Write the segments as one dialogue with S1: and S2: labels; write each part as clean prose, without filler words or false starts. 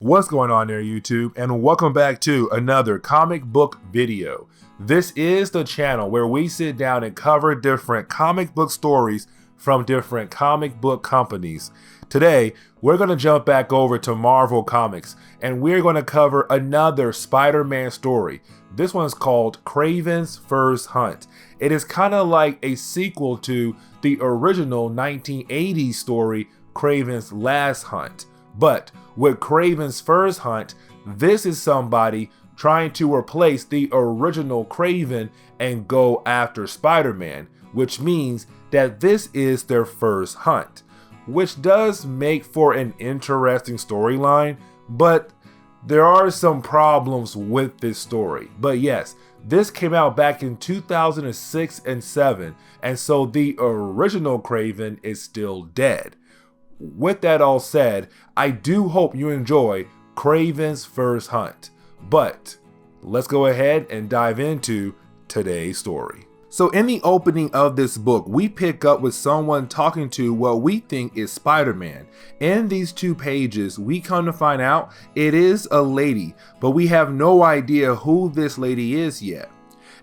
S1: What's going on there, YouTube, and welcome back to another comic book video. This is the channel where we sit down and cover different comic book stories from different comic book companies. Today, we're going to jump back over to Marvel Comics, and we're going to cover another Spider-Man story. This one's called Kraven's First Hunt. It is kind of like a sequel to the original 1980s story, Kraven's Last Hunt. But with Kraven's First Hunt, this is somebody trying to replace the original Kraven and go after Spider-Man, which means that this is their first hunt, which does make for an interesting storyline, but there are some problems with this story. But yes, this came out back in 2006 and 7, and so the original Kraven is still dead. With that all said, I do hope you enjoy Kraven's First Hunt. But let's go ahead and dive into today's story. So in the opening of this book, we pick up with someone talking to what we think is Spider-Man. In these 2 pages, we come to find out it is a lady, but we have no idea who this lady is yet.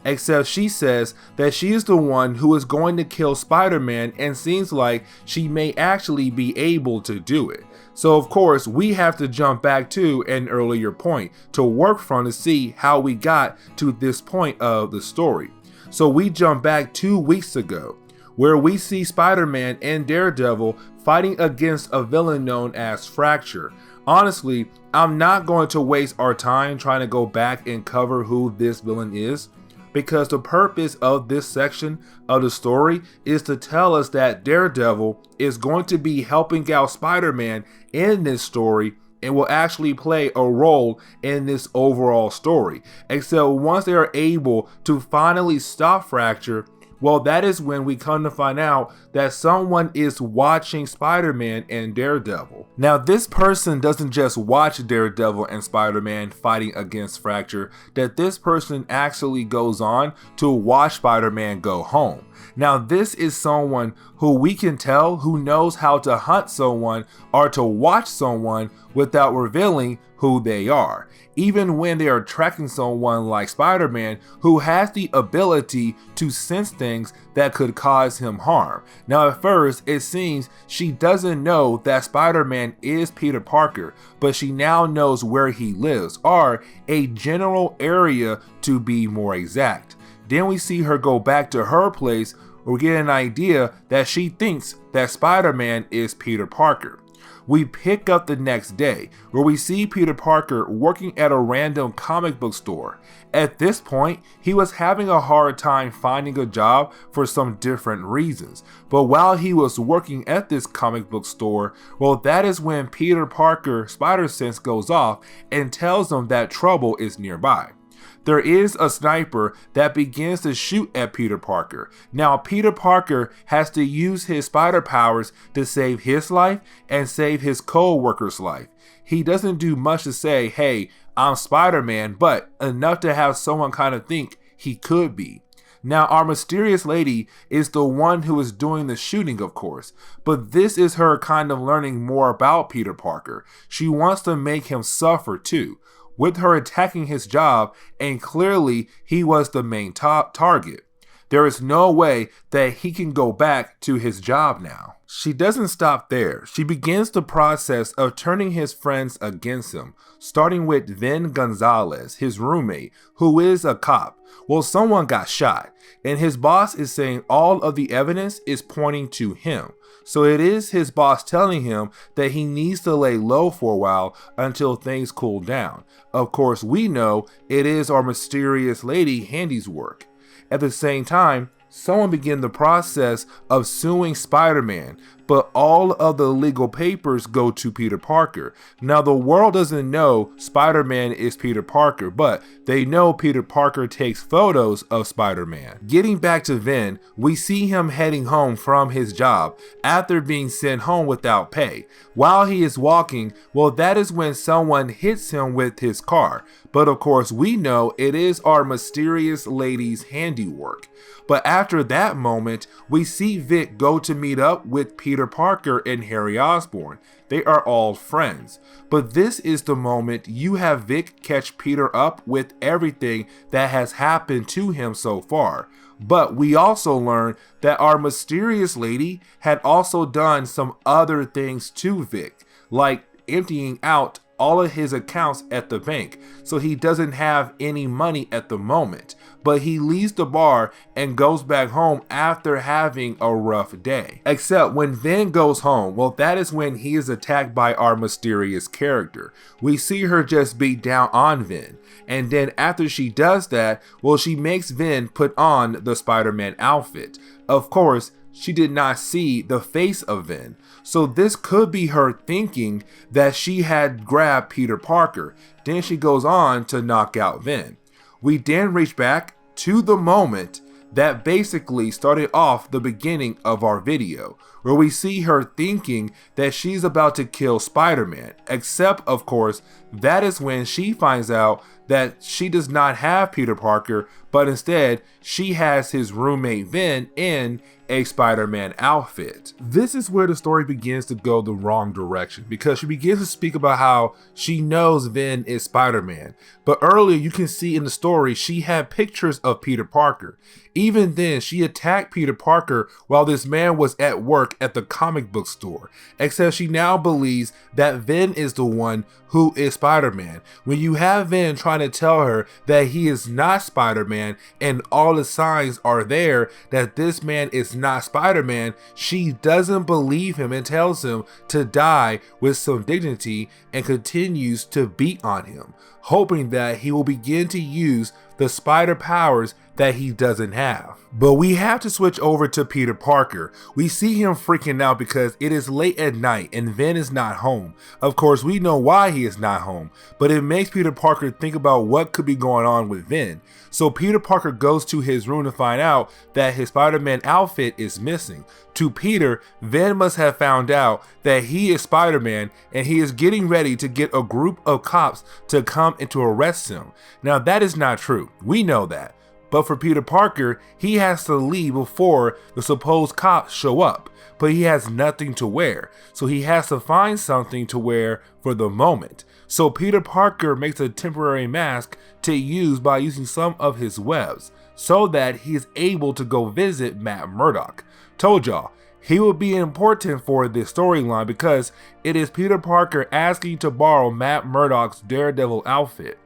S1: Except she says that she is the one who is going to kill Spider-Man, and seems like she may actually be able to do it. So of course we have to jump back to an earlier point to work from to see how we got to this point of the story. So we jump back 2 weeks ago, where we see Spider-Man and Daredevil fighting against a villain known as Fracture. Honestly, I'm not going to waste our time trying to go back and cover who this villain is, because the purpose of this section of the story is to tell us that Daredevil is going to be helping out Spider-Man in this story and will actually play a role in this overall story. Except once they are able to finally stop Fracture, well, that is when we come to find out that someone is watching Spider-Man and Daredevil. Now, this person doesn't just watch Daredevil and Spider-Man fighting against Fracture, that this person actually goes on to watch Spider-Man go home. Now, this is someone who we can tell who knows how to hunt someone or to watch someone without revealing who they are, even when they are tracking someone like Spider-Man, who has the ability to sense things that could cause him harm. Now, at first, it seems she doesn't know that Spider-Man is Peter Parker, but she now knows where he lives, or a general area to be more exact. Then we see her go back to her place, where we get an idea that she thinks that Spider-Man is Peter Parker. We pick up the next day, where we see Peter Parker working at a random comic book store. At this point, he was having a hard time finding a job for some different reasons. But while he was working at this comic book store, well, that is when Peter Parker Spider Sense goes off and tells him that trouble is nearby. There is a sniper that begins to shoot at Peter Parker. Now, Peter Parker has to use his spider powers to save his life and save his co-worker's life. He doesn't do much to say, hey, I'm Spider-Man, but enough to have someone kind of think he could be. Now, our mysterious lady is the one who is doing the shooting, of course, but this is her kind of learning more about Peter Parker. She wants to make him suffer too, with her attacking his job, and clearly he was the main target. There is no way that he can go back to his job now. She doesn't stop there. She begins the process of turning his friends against him, starting with Vin Gonzalez, his roommate, who is a cop. Well, someone got shot, and his boss is saying all of the evidence is pointing to him. So it is his boss telling him that he needs to lay low for a while until things cool down. Of course, we know it is our mysterious lady Handy's work. At the same time, someone began the process of suing Spider-Man, but all of the legal papers go to Peter Parker. Now, the world doesn't know Spider-Man is Peter Parker, but they know Peter Parker takes photos of Spider-Man. Getting back to Vin, we see him heading home from his job after being sent home without pay. While he is walking, well, that is when someone hits him with his car. But of course, we know it is our mysterious lady's handiwork. But after that moment, we see Vic go to meet up with Peter Peter Parker and Harry Osborn. They are all friends. But this is the moment you have Vic catch Peter up with everything that has happened to him so far. But we also learn that our mysterious lady had also done some other things to Vic, like emptying out all of his accounts at the bank, so he doesn't have any money at the moment. But he leaves the bar and goes back home after having a rough day. Except when Vin goes home, well, that is when he is attacked by our mysterious character. We see her just beat down on Vin. And then after she does that, well, she makes Vin put on the Spider-Man outfit. Of course, she did not see the face of Vin. So this could be her thinking that she had grabbed Peter Parker. Then she goes on to knock out Vin. We then reach back to the moment that basically started off the beginning of our video, where we see her thinking that she's about to kill Spider-Man, except of course that is when she finds out that she does not have Peter Parker, but instead she has his roommate Vin in a Spider-Man outfit. This is where the story begins to go the wrong direction, because she begins to speak about how she knows Vin is Spider-Man. But earlier you can see in the story she had pictures of Peter Parker. Even then, she attacked Peter Parker while this man was at work at the comic book store, except she now believes that Vin is the one who is Spider-Man. When you have Vin trying to tell her that he is not Spider-Man and all the signs are there that this man is not Spider-Man, she doesn't believe him and tells him to die with some dignity and continues to beat on him, hoping that he will begin to use the spider powers that he doesn't have. But we have to switch over to Peter Parker. We see him freaking out because it is late at night and Vin is not home. Of course, we know why he is not home, but it makes Peter Parker think about what could be going on with Vin. So Peter Parker goes to his room to find out that his Spider-Man outfit is missing. To Peter, Vin must have found out that he is Spider-Man and he is getting ready to get a group of cops to come and to arrest him. Now that is not true. We know that. But for Peter Parker, he has to leave before the supposed cops show up. But he has nothing to wear, so he has to find something to wear for the moment. So Peter Parker makes a temporary mask to use by using some of his webs, so that he is able to go visit Matt Murdock. Told y'all, he will be important for this storyline because it is Peter Parker asking to borrow Matt Murdock's Daredevil outfit.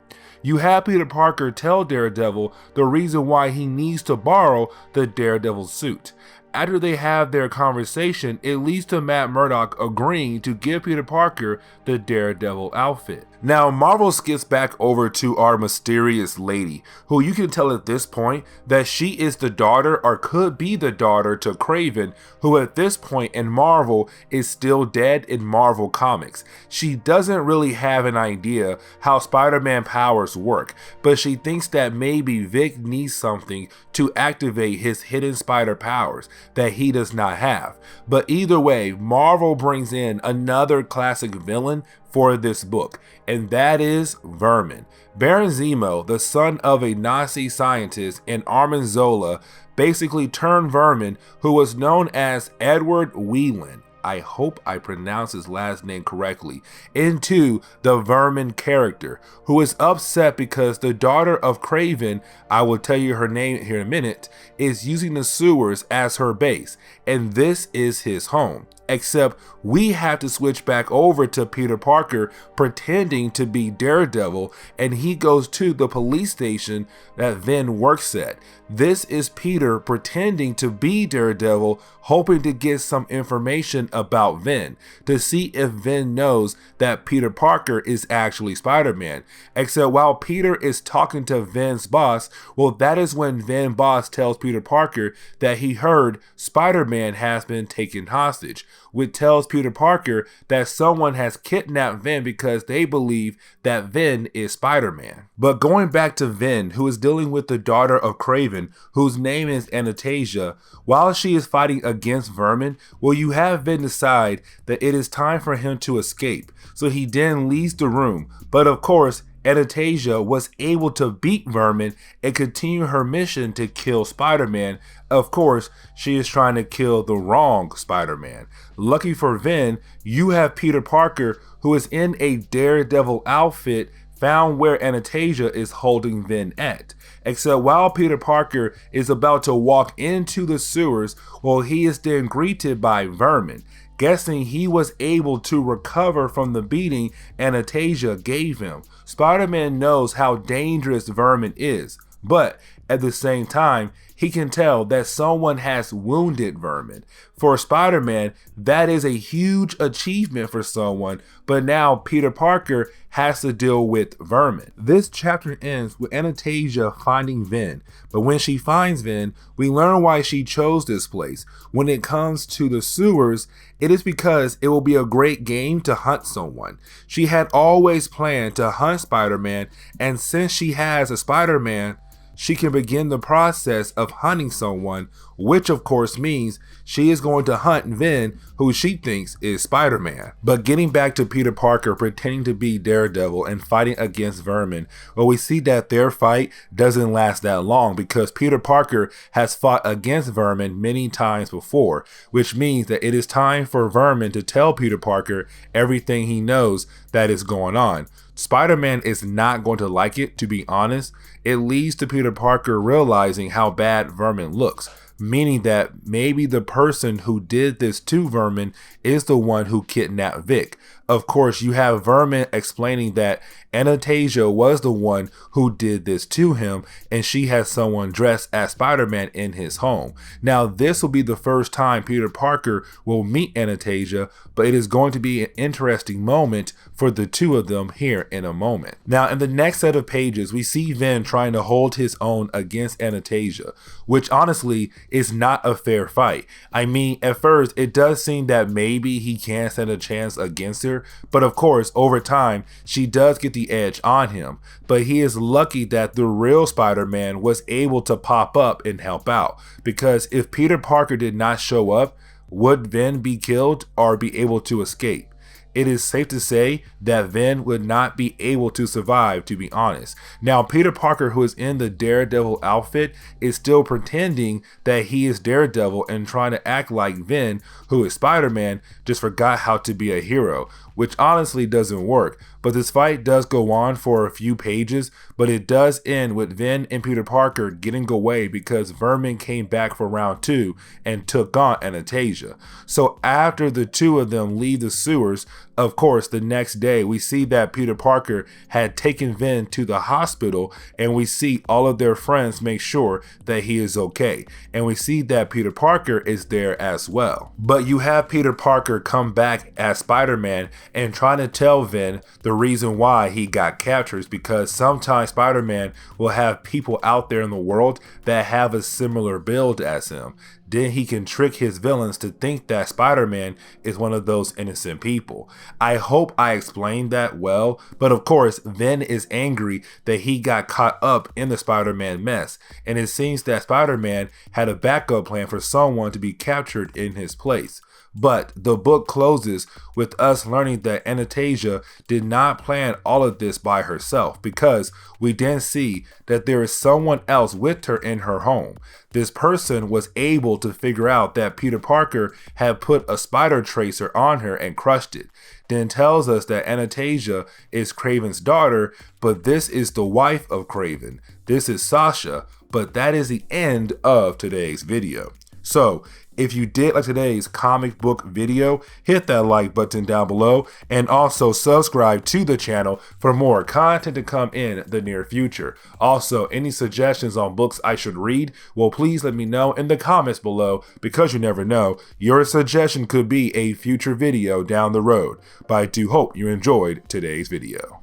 S1: You have Peter Parker tell Daredevil the reason why he needs to borrow the Daredevil suit. After they have their conversation, it leads to Matt Murdock agreeing to give Peter Parker the Daredevil outfit. Now, Marvel skips back over to our mysterious lady, who you can tell at this point that she is the daughter or could be the daughter to Kraven, who at this point in Marvel is still dead in Marvel Comics. She doesn't really have an idea how Spider-Man powers work, but she thinks that maybe Vic needs something to activate his hidden spider powers that he does not have. But either way, Marvel brings in another classic villain for this book, and that is Vermin. Baron Zemo, the son of a Nazi scientist, and Armin Zola basically turned Vermin, who was known as Edward Whelan, I hope I pronounced his last name correctly, into the Vermin character, who is upset because the daughter of Kraven, I will tell you her name here in a minute, is using the sewers as her base, and this is his home. Except we have to switch back over to Peter Parker pretending to be Daredevil, and he goes to the police station that Vin works at. This is Peter pretending to be Daredevil, hoping to get some information about Vin, to see if Vin knows that Peter Parker is actually Spider-Man. Except while Peter is talking to Vin's boss, well, that is when Vin's boss tells Peter Parker that he heard Spider-Man has been taken hostage, which tells Peter Parker that someone has kidnapped Vin because they believe that Vin is Spider-Man. But going back to Vin, who is dealing with the daughter of Kraven, whose name is Anastasia, while she is fighting against Vermin, well, you have Vin decide that it is time for him to escape. So he then leaves the room, but of course, Anastasia was able to beat Vermin and continue her mission to kill Spider-Man. Of course, she is trying to kill the wrong Spider-Man. Lucky for Ven, you have Peter Parker, who is in a Daredevil outfit, found where Anastasia is holding Ven at. Except while Peter Parker is about to walk into the sewers, well, he is then greeted by Vermin. Guessing he was able to recover from the beating Anastasia gave him. Spider-Man knows how dangerous Vermin is, but at the same time, he can tell that someone has wounded Vermin. For Spider-Man, that is a huge achievement for someone, but now Peter Parker has to deal with Vermin. This chapter ends with Anastasia finding Ven, but when she finds Ven, we learn why she chose this place. When it comes to the sewers, it is because it will be a great game to hunt someone. She had always planned to hunt Spider-Man, and since she has a Spider-Man, she can begin the process of hunting someone, which of course means she is going to hunt Ven, who she thinks is Spider-Man. But getting back to Peter Parker pretending to be Daredevil and fighting against Vermin, well, we see that their fight doesn't last that long because Peter Parker has fought against Vermin many times before, which means that it is time for Vermin to tell Peter Parker everything he knows that is going on. Spider-Man is not going to like it, to be honest. It leads to Peter Parker realizing how bad Vermin looks, meaning that maybe the person who did this to Vermin is the one who kidnapped Vic. Of course, you have Vermin explaining that Anastasia was the one who did this to him, and she has someone dressed as Spider-Man in his home. Now, this will be the first time Peter Parker will meet Anastasia, but it is going to be an interesting moment for the two of them here in a moment. Now, in the next set of pages, we see Ven trying to hold his own against Anastasia, which honestly is not a fair fight. I mean, at first, it does seem that maybe he can stand a chance against her, but of course, over time, she does get the edge on him. But he is lucky that the real Spider-Man was able to pop up and help out, because if Peter Parker did not show up, would Ven be killed or be able to escape? It is safe to say that Ven would not be able to survive, to be honest. Now, Peter Parker, who is in the Daredevil outfit, is still pretending that he is Daredevil and trying to act like Ven, who is Spider-Man, just forgot how to be a hero, which honestly doesn't work. But this fight does go on for a few pages, but it does end with Ven and Peter Parker getting away because Vermin came back for round 2 and took on Anastasia. So after the two of them leave the sewers, of course, the next day we see that Peter Parker had taken Ven to the hospital, and we see all of their friends make sure that he is okay. And we see that Peter Parker is there as well. But you have Peter Parker come back as Spider-Man and trying to tell Ven the reason why he got captured is because sometimes Spider-Man will have people out there in the world that have a similar build as him. Then he can trick his villains to think that Spider-Man is one of those innocent people. I hope I explained that well, but of course, Ven is angry that he got caught up in the Spider-Man mess, and it seems that Spider-Man had a backup plan for someone to be captured in his place. But the book closes with us learning that Anastasia did not plan all of this by herself, because we then see that there is someone else with her in her home. This person was able to figure out that Peter Parker had put a spider tracer on her and crushed it. Then tells us that Anastasia is Kraven's daughter, but this is the wife of Kraven. This is Sasha, but that is the end of today's video. So, if you did like today's comic book video, hit that like button down below and also subscribe to the channel for more content to come in the near future. Also, any suggestions on books I should read, well, please let me know in the comments below, because you never know, your suggestion could be a future video down the road. But I do hope you enjoyed today's video.